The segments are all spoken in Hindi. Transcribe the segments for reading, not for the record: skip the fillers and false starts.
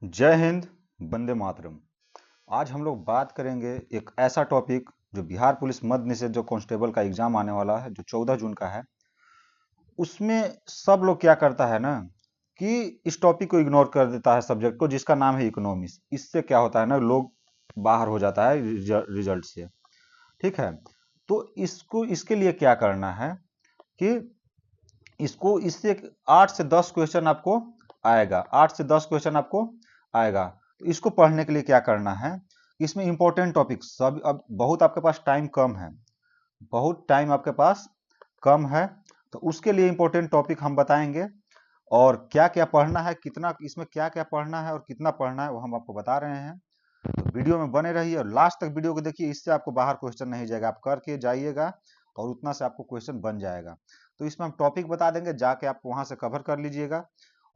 जय हिंद, वंदे मातरम। आज हम लोग बात करेंगे एक ऐसा टॉपिक जो बिहार पुलिस मद्य निषेध जो कांस्टेबल का एग्जाम आने वाला है, जो 14 जून का है। उसमें सब लोग क्या करता है ना कि इस टॉपिक को इग्नोर कर देता है, सब्जेक्ट को, जिसका नाम है इकोनॉमिक्स। इससे क्या होता है ना, लोग बाहर हो जाता है रिजल्ट से। ठीक है, तो इसको इसके लिए क्या करना है कि इसको इससे 8 से 10 क्वेश्चन आपको आएगा। 8 से 10 क्वेश्चन आपको आएगा। तो इसको पढ़ने के लिए क्या करना है, इसमें इंपॉर्टेंट टॉपिक सब, अब बहुत आपके पास टाइम कम है, बहुत टाइम आपके पास कम है, तो उसके लिए इंपॉर्टेंट टॉपिक हम बताएंगे। और क्या क्या पढ़ना है, कितना इसमें क्या क्या पढ़ना है और कितना पढ़ना है, वो हम आपको बता रहे हैं। तो वीडियो में बने रहिए और लास्ट तक वीडियो को देखिए। इससे आपको बाहर क्वेश्चन नहीं जाएगा, आप करके जाइएगा और उतना से आपको क्वेश्चन बन जाएगा। तो इसमें हम टॉपिक बता देंगे, जाके आप वहां से कवर कर लीजिएगा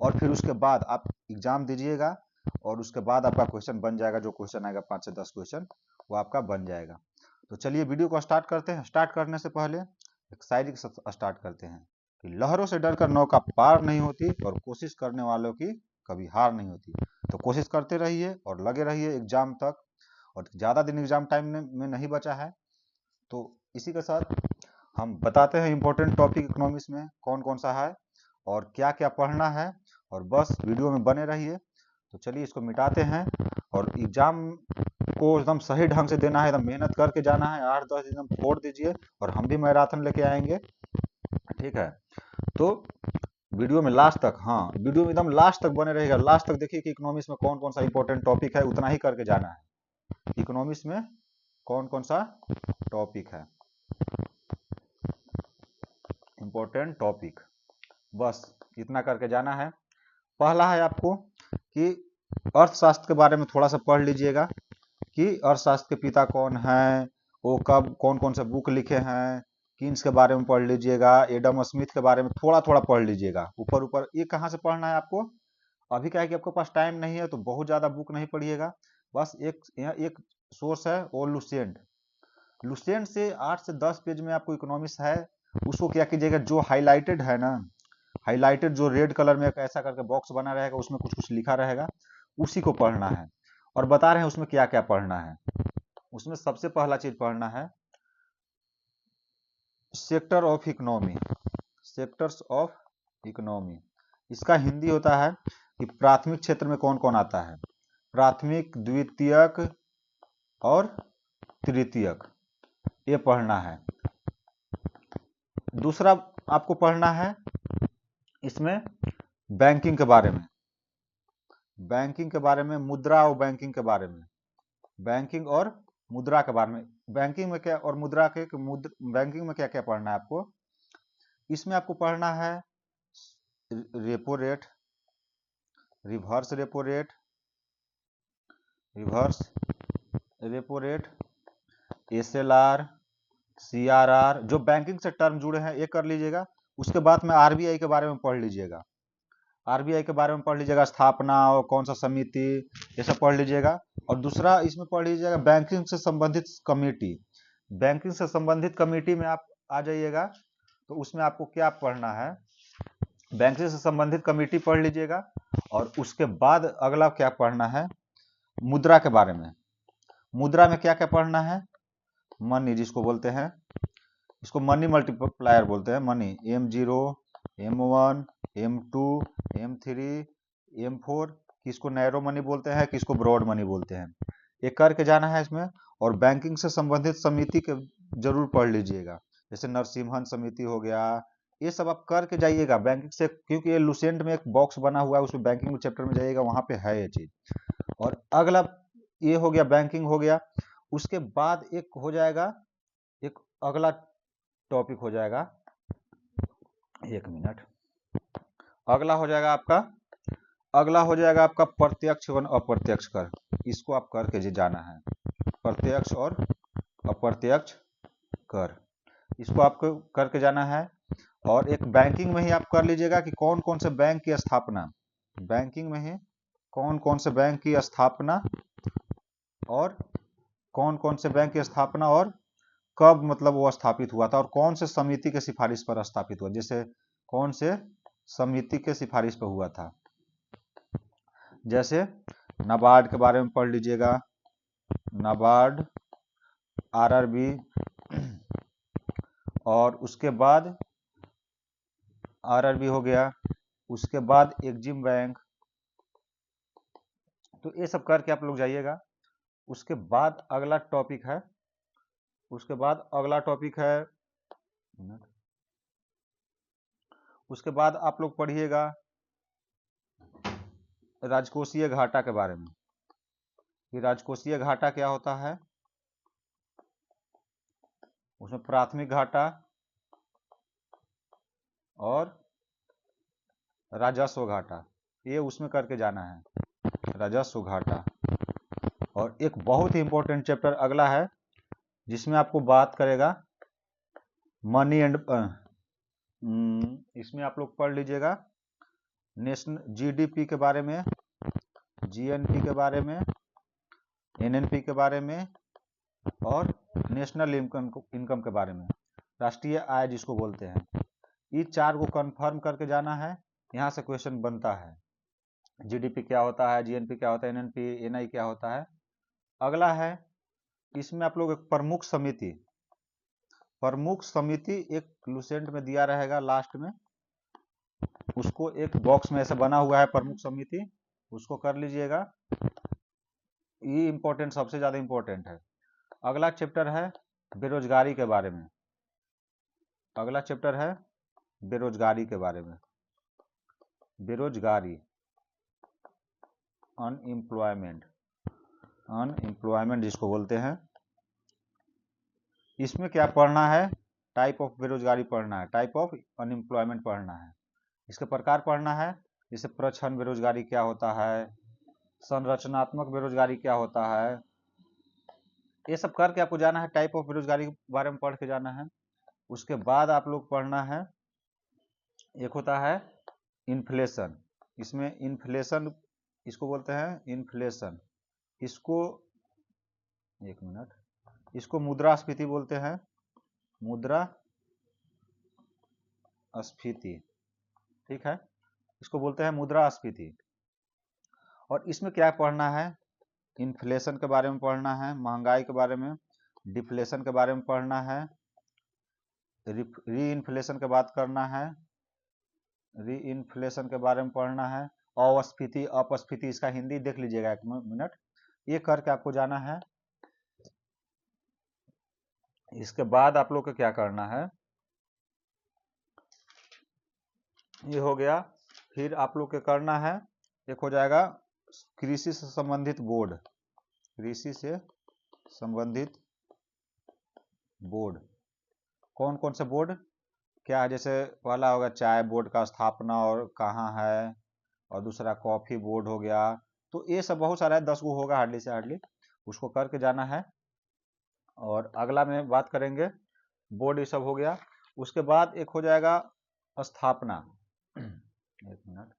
और फिर उसके बाद आप एग्जाम दीजिएगा और उसके बाद आपका क्वेश्चन बन जाएगा। जो क्वेश्चन आएगा 5 से 10 क्वेश्चन, वो आपका बन जाएगा। तो चलिए वीडियो को स्टार्ट करते हैं। स्टार्ट करने से पहले एक शायरी के साथ स्टार्ट करते हैं कि लहरों से डरकर नौका पार नहीं होती और कोशिश करने वालों की कभी हार नहीं होती। तो कोशिश करते रहिए और लगे रहिए एग्जाम तक, और ज़्यादा दिन एग्जाम टाइम में नहीं बचा है। तो इसी के साथ हम बताते हैं इंपॉर्टेंट टॉपिक इकोनॉमिक्स में कौन कौन सा है और क्या क्या पढ़ना है, और बस वीडियो में बने रहिए। तो चलिए इसको मिटाते हैं और एग्जाम को एकदम सही ढंग से देना है, एकदम मेहनत करके जाना है। 8-10 दिन एकदम फोड़ दीजिए और हम भी मैराथन लेके आएंगे। ठीक है, तो वीडियो में लास्ट तक, हाँ वीडियो में एकदम लास्ट तक बने रहेगा। लास्ट तक देखिए कि इकोनॉमिक्स में कौन कौन सा इंपॉर्टेंट टॉपिक है, उतना ही करके जाना है। इकोनॉमिक्स में कौन कौन सा टॉपिक है, इंपॉर्टेंट टॉपिक, बस इतना करके जाना है। पहला है आपको कि अर्थशास्त्र के बारे में थोड़ा सा पढ़ लीजिएगा कि अर्थशास्त्र के पिता कौन हैं, वो कब कौन कौन से बुक लिखे हैं, किन्स के बारे में पढ़ लीजिएगा। एडम स्मिथ के बारे में थोड़ा थोड़ा पढ़ लीजिएगा, ऊपर ऊपर। ये कहाँ से पढ़ना है आपको, अभी क्या है कि आपके पास टाइम नहीं है तो बहुत ज़्यादा बुक नहीं पढ़िएगा। बस यहाँ एक सोर्स है, वो लुसेंट। लुसेंट से 8 से 10 पेज में आपको इकोनॉमिक्स है। उसको क्या कीजिएगा, जो हाईलाइटेड है ना, हाईलाइटेड जो रेड कलर में एक ऐसा करके बॉक्स बना रहेगा, उसमें कुछ कुछ लिखा रहेगा, उसी को पढ़ना है। और बता रहे हैं उसमें क्या क्या पढ़ना है। उसमें सबसे पहला चीज पढ़ना है sector of economy, sectors of economy. इसका हिंदी होता है कि प्राथमिक क्षेत्र में कौन कौन आता है, प्राथमिक, द्वितीयक और तृतीयक, ये पढ़ना है। दूसरा आपको पढ़ना है इसमें बैंकिंग के बारे में, बैंकिंग के बारे में, मुद्रा और बैंकिंग के बारे में, बैंकिंग और मुद्रा के बारे में। बैंकिंग में क्या और मुद्रा के बैंकिंग में क्या क्या पढ़ना है आपको, इसमें आपको पढ़ना है repo rate, reverse repo rate, reverse repo rate, SLR, CRR, जो बैंकिंग से टर्म जुड़े हैं ये कर लीजिएगा। उसके बाद में आरबीआई के बारे में पढ़ लीजिएगा, आरबीआई के बारे में पढ़ लीजिएगा, स्थापना और कौन सा समिति, ये सब पढ़ लीजिएगा। और दूसरा इसमें पढ़ लीजिएगा बैंकिंग से संबंधित कमेटी। बैंकिंग से संबंधित कमेटी में आप आ जाइएगा, तो उसमें आपको क्या पढ़ना है, बैंकिंग से संबंधित कमेटी पढ़ लीजिएगा। और उसके बाद अगला क्या पढ़ना है, मुद्रा के बारे में। मुद्रा में क्या क्या पढ़ना है, मनी जिसको बोलते हैं, इसको मनी मल्टीप्लायर बोलते हैं। Money M0, M1, M2, M3, M4, किसको नैरो मनी बोलते हैं, किसको ब्रॉड मनी बोलते हैं, ये करके जाना है इसमें। और बैंकिंग से संबंधित समिति के जरूर पढ़ लीजिएगा, जैसे नरसिम्हन समिति हो गया, ये सब आप करके जाइएगा बैंकिंग से, क्योंकि ये लुसेंट में एक बॉक्स बना हुआ है, उसमें बैंकिंग चैप्टर में जाइएगा, वहां पे है ये चीज। और अगला ये हो गया, बैंकिंग हो गया। उसके बाद एक हो जाएगा, एक अगला टॉपिक हो जाएगा, एक मिनट, अगला हो जाएगा आपका, अगला हो जाएगा आपका प्रत्यक्ष और अप्रत्यक्ष कर। इसको आप करके जाना है, प्रत्यक्ष और अप्रत्यक्ष कर, इसको आपको करके जाना है। और एक बैंकिंग में ही आप कर लीजिएगा कि कौन कौन से बैंक की स्थापना, बैंकिंग में ही कौन कौन से बैंक की स्थापना, और कौन कौन से बैंक की स्थापना और कब मतलब वो स्थापित हुआ था, और कौन से समिति के सिफारिश पर स्थापित हुआ, जैसे कौन से समिति के सिफारिश पर हुआ था। जैसे नाबार्ड के बारे में पढ़ लीजिएगा, नाबार्ड, आरआरबी, और उसके बाद आरआरबी हो गया, उसके बाद एग्जिम बैंक। तो ये सब करके आप लोग जाइएगा। उसके बाद अगला टॉपिक है, उसके बाद अगला टॉपिक है, उसके बाद आप लोग पढ़िएगा राजकोषीय घाटा के बारे में कि राजकोषीय घाटा क्या होता है, उसमें प्राथमिक घाटा और राजस्व घाटा, ये उसमें करके जाना है, राजस्व घाटा। और एक बहुत ही इंपॉर्टेंट चैप्टर अगला है जिसमें आपको बात करेगा मनी एंड, इसमें आप लोग पढ़ लीजिएगा नेशनल जीडीपी के बारे में, जीएनपी के बारे में, एनएनपी के बारे में, और नेशनल इनकम के बारे में, राष्ट्रीय आय जिसको बोलते हैं। ये चार को कंफर्म करके जाना है, यहाँ से क्वेश्चन बनता है। जीडीपी क्या होता है, जीएनपी क्या होता है, एनएनपी, एनआई क्या होता है। अगला है, इसमें आप लोग एक प्रमुख समिति, प्रमुख समिति एक लुसेंट में दिया रहेगा लास्ट में, उसको एक बॉक्स में ऐसे बना हुआ है प्रमुख समिति, उसको कर लीजिएगा। ये इंपॉर्टेंट, सबसे ज्यादा इंपॉर्टेंट है। अगला चैप्टर है बेरोजगारी के बारे में, अगला चैप्टर है बेरोजगारी के बारे में, बेरोजगारी, अनएम्प्लॉयमेंट, अनएम्प्लॉयमेंट जिसको बोलते हैं। इसमें क्या पढ़ना है, टाइप ऑफ बेरोजगारी पढ़ना है, टाइप ऑफ अनएम्प्लॉयमेंट पढ़ना है, इसके प्रकार पढ़ना है, जैसे प्रच्छन्न बेरोजगारी क्या होता है, संरचनात्मक बेरोजगारी क्या होता है, ये सब करके आपको जाना है, टाइप ऑफ बेरोजगारी के बारे में पढ़ के जाना है। उसके बाद आप लोग पढ़ना है, एक होता है इन्फ्लेशन, इसमें इन्फ्लेशन इसको बोलते हैं, इन्फ्लेशन, इसको एक मिनट, इसको मुद्रास्फीति बोलते हैं, मुद्रास्फीति, ठीक है, इसको बोलते हैं मुद्रास्फीति। और इसमें क्या पढ़ना है, इन्फ्लेशन के बारे में पढ़ना है, महंगाई के बारे में, डिफ्लेशन के बारे में पढ़ना है, री इन्फ्लेशन के बात करना है, री इन्फ्लेशन के बारे में पढ़ना है, अस्फीति, अपस्फीति, इसका हिंदी देख लीजिएगा एक मिनट, ये करके आपको जाना है। इसके बाद आप लोग को क्या करना है, ये हो गया। फिर आप लोग को करना है, एक हो जाएगा कृषि से संबंधित बोर्ड, कृषि से संबंधित बोर्ड, कौन कौन से बोर्ड क्या है, जैसे पहला होगा चाय बोर्ड का स्थापना और कहाँ है, और दूसरा कॉफी बोर्ड हो गया। तो ये सब बहुत सारा है, 10 गो होगा हार्डली से हार्डली, उसको करके जाना है। और अगला में बात करेंगे बोर्ड, ये सब हो गया। उसके बाद एक हो जाएगा स्थापना, एक मिनट,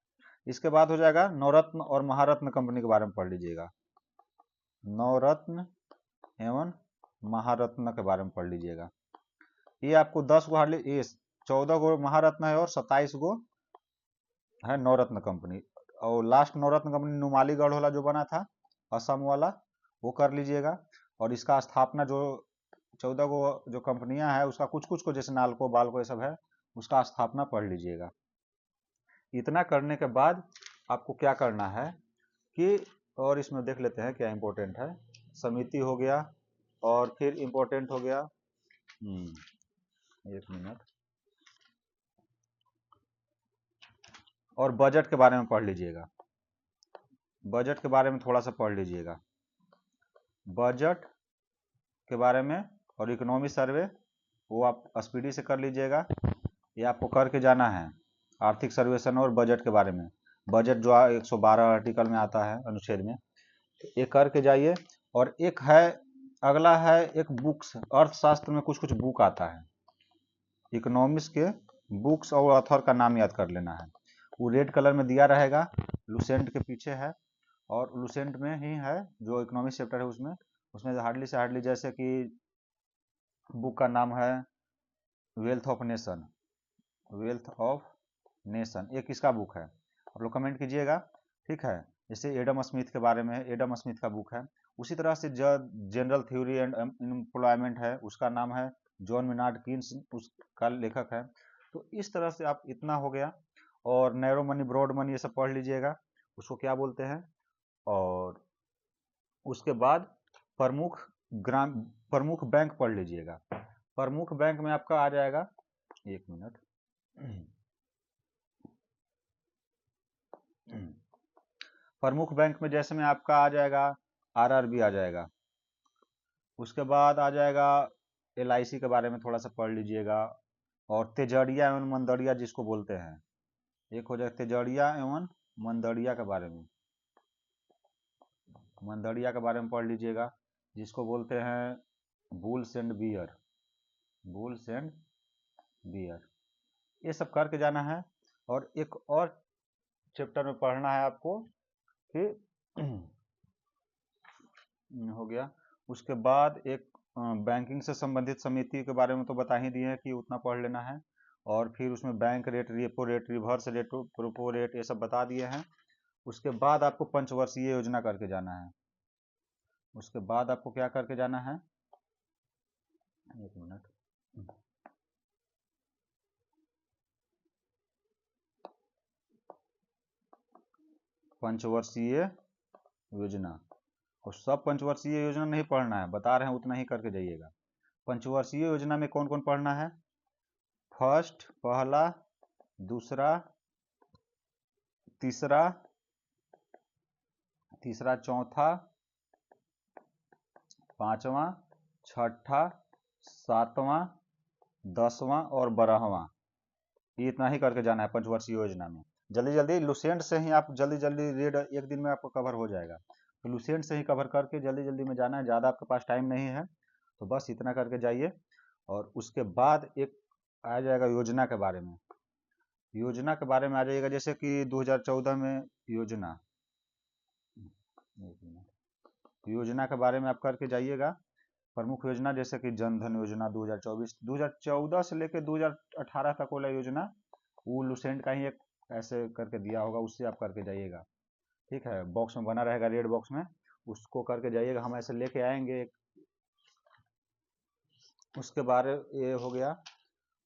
इसके बाद हो जाएगा नवरत्न और महारत्न कंपनी के बारे में पढ़ लीजिएगा, नवरत्न एवं महारत्न के बारे में पढ़ लीजिएगा। ये आपको 10 गो हार्डली, ये 14 गो महारत्न है और 27 गो है नवरत्न कंपनी। और लास्ट नवरत्न कंपनी नुमालीगढ़ वाला जो बना था, असम वाला, वो कर लीजिएगा। और इसका स्थापना जो 14 गो जो कंपनियां हैं उसका कुछ कुछ को, जैसे नालको बालको ये सब है, उसका स्थापना पढ़ लीजिएगा। इतना करने के बाद आपको क्या करना है कि, और इसमें देख लेते हैं क्या इंपॉर्टेंट है, समिति हो गया, और फिर इंपॉर्टेंट हो गया, एक मिनट, और बजट के बारे में पढ़ लीजिएगा, बजट के बारे में थोड़ा सा पढ़ लीजिएगा, बजट के बारे में, और इकोनॉमी सर्वे वो आप स्पीडी से कर लीजिएगा। ये आपको करके जाना है, आर्थिक सर्वेक्षण और बजट के बारे में, बजट जो 112 आर्टिकल में आता है अनुच्छेद में, ये करके जाइए। और एक है, अगला है एक बुक्स, अर्थशास्त्र में कुछ कुछ बुक आता है, इकोनॉमिक्स के बुक्स और ऑथर का नाम याद कर लेना है, वो रेड कलर में दिया रहेगा, लुसेंट के पीछे है, और लुसेंट में ही है जो इकोनॉमिक्स चैप्टर है उसमें, उसमें हार्डली से हार्डली, जैसे कि बुक का नाम है wealth of nation, wealth of nation, ये किसका बुक है आप लोग कमेंट कीजिएगा, ठीक है। जैसे एडम स्मिथ के बारे में है, एडम स्मिथ का बुक है। उसी तरह से जनरल थ्योरी एंड एम्प्लॉयमेंट है, उसका नाम है जॉन मेनार्ड कीन्स, उसका लेखक है। तो इस तरह से आप इतना हो गया। और नैरो मनी, ब्रॉड मनी, ये सब पढ़ लीजिएगा, उसको क्या बोलते हैं। और उसके बाद प्रमुख प्रमुख बैंक पढ़ लीजिएगा। प्रमुख बैंक में आपका आ जाएगा, एक मिनट, प्रमुख बैंक में जैसे में आपका आ जाएगा आरआरबी आ जाएगा। उसके बाद आ जाएगा एलआईसी के बारे में थोड़ा सा पढ़ लीजिएगा। और तेजड़िया एवं मंदड़िया जिसको बोलते हैं, एक हो जाएगा तेजड़िया एवं मंदड़िया के बारे में, मंदड़िया के बारे में पढ़ लीजिएगा, जिसको बोलते हैं bulls and bear, bulls and bear. ये सब करके जाना है। और एक और चैप्टर में पढ़ना है आपको कि हो गया। उसके बाद एक बैंकिंग से संबंधित समिति के बारे में तो बता ही दिए हैं कि उतना पढ़ लेना है। और फिर उसमें bank rate, repo rate, reverse rate, प्रोपो रेट, ये सब बता दिए हैं। उसके बाद आपको पंचवर्षीय योजना करके जाना है। उसके बाद आपको क्या करके जाना है, एक मिनट, पंचवर्षीय योजना। और सब पंचवर्षीय योजना नहीं पढ़ना है, बता रहे हैं उतना ही करके जाइएगा। पंचवर्षीय योजना में कौन कौन पढ़ना है, फर्स्ट, पहला, दूसरा, तीसरा, चौथा, पांचवा, छठा, सातवां, 10वां और 12वां। ये इतना ही करके जाना है पंचवर्षीय योजना में। जल्दी जल्दी लुसेंट से ही आप जल्दी जल्दी रीड, एक दिन में आपको कवर हो जाएगा। तो लुसेंट से ही कवर करके जल्दी जल्दी में जाना है, ज़्यादा आपके पास टाइम नहीं है, तो बस इतना करके जाइए। और उसके बाद एक आ जाएगा योजना के बारे में। योजना के बारे में आ जाएगा, जैसे कि 2014 में योजना, योजना के बारे में आप करके जाइएगा। प्रमुख योजना जैसे कि जनधन योजना 2024, 2014 से लेकर 2018 तक वाला योजना, वो लुसेंट का ही एक ऐसे करके दिया होगा, उससे आप करके जाइएगा। ठीक है, बॉक्स में बना रहेगा, रेड बॉक्स में, उसको करके जाइएगा, हम ऐसे लेके आएंगे। उसके बारे ये हो गया।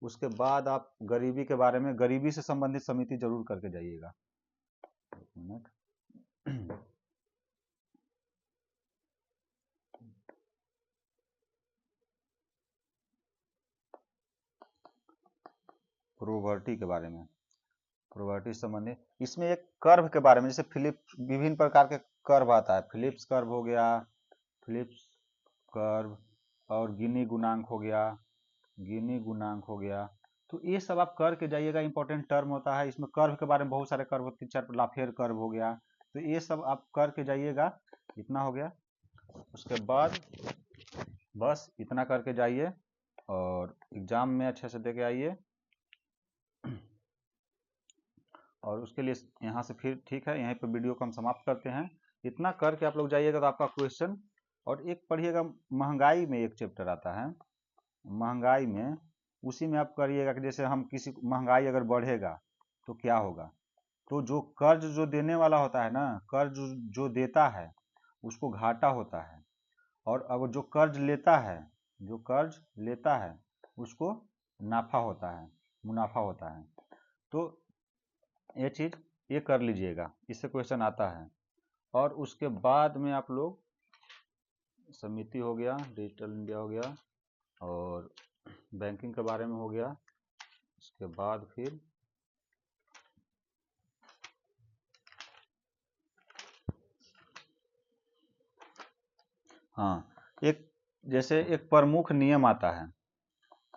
उसके बाद आप गरीबी के बारे में, गरीबी से संबंधित समिति जरूर करके जाइएगा। एक मिनट, प्रोवर्टी के बारे में, प्रोवर्टी संबंधी, इसमें एक कर्व के बारे में, जैसे फिलिप्स, विभिन्न प्रकार के कर्व आता है, फिलिप्स कर्व हो गया, फिलिप्स कर्व, और गिनी गुणांक हो गया, गिनी गुणांक हो गया। तो ये सब आप करके जाइएगा, इंपॉर्टेंट टर्म होता है इसमें। कर्व के बारे में बहुत सारे कर्व होते हैं, लाफेर कर्व हो गया, तो ये सब आप करके जाइएगा। इतना हो गया। उसके बाद बस इतना करके जाइए और एग्जाम में अच्छे से दे के आइए। और उसके लिए यहाँ से फिर ठीक है, यहीं पर वीडियो को हम समाप्त करते हैं। इतना करके आप लोग जाइएगा तो आपका क्वेश्चन। और एक पढ़िएगा, महंगाई में एक चैप्टर आता है, महंगाई में, उसी में आप करिएगा कि जैसे हम किसी, महंगाई अगर बढ़ेगा तो क्या होगा। तो जो कर्ज जो देने वाला होता है ना, कर्ज जो देता है उसको घाटा होता है, और अगर जो कर्ज लेता है, जो कर्ज लेता है उसको नाफा होता है, मुनाफा होता है। तो ये चीज़ ये कर लीजिएगा, इससे क्वेश्चन आता है। और उसके बाद में आप लोग समिति हो गया, डिजिटल इंडिया हो गया, और बैंकिंग के बारे में हो गया। उसके बाद फिर हाँ, एक जैसे एक प्रमुख नियम आता है,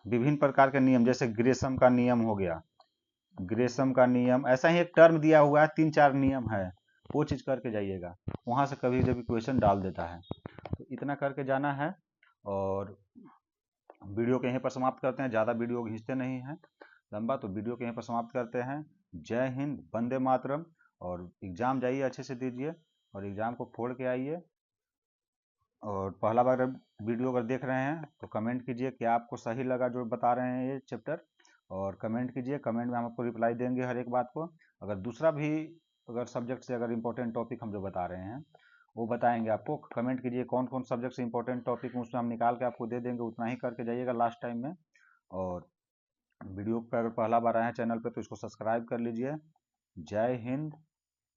विभिन्न प्रकार के नियम, जैसे ग्रेसम का नियम हो गया, ग्रेसम का नियम, ऐसा ही एक टर्म दिया हुआ है, 3-4 नियम है, वो चीज़ करके जाइएगा, वहाँ से कभी कभी क्वेश्चन डाल देता है। तो इतना करके जाना है। और वीडियो को यहीं पर समाप्त करते हैं, ज़्यादा वीडियो खींचते नहीं हैं लंबा, तो वीडियो को यहीं पर समाप्त करते हैं। जय हिंद, वंदे मातरम। और एग्ज़ाम जाइए अच्छे से दीजिए, और एग्ज़ाम को फोड़ के आइए। और पहला बार वीडियो अगर देख रहे हैं तो कमेंट कीजिए कि आपको सही लगा जो बता रहे हैं ये चैप्टर, और कमेंट कीजिए, कमेंट में हम आपको रिप्लाई देंगे हर एक बात को। अगर दूसरा भी अगर सब्जेक्ट से अगर इम्पोर्टेंट टॉपिक हम जो बता रहे हैं वो बताएंगे आपको। कमेंट कीजिए कौन कौन सब्जेक्ट से इम्पोर्टेंट टॉपिक उसमें हम निकाल के आपको दे देंगे, उतना ही करके जाइएगा लास्ट टाइम में। और वीडियो पर अगर पहला बार आए हैं चैनल पे तो इसको सब्सक्राइब कर लीजिए। जय हिंद,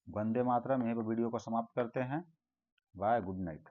वंदे मातरम। यहीं पर वीडियो को समाप्त करते हैं। Bye, good night.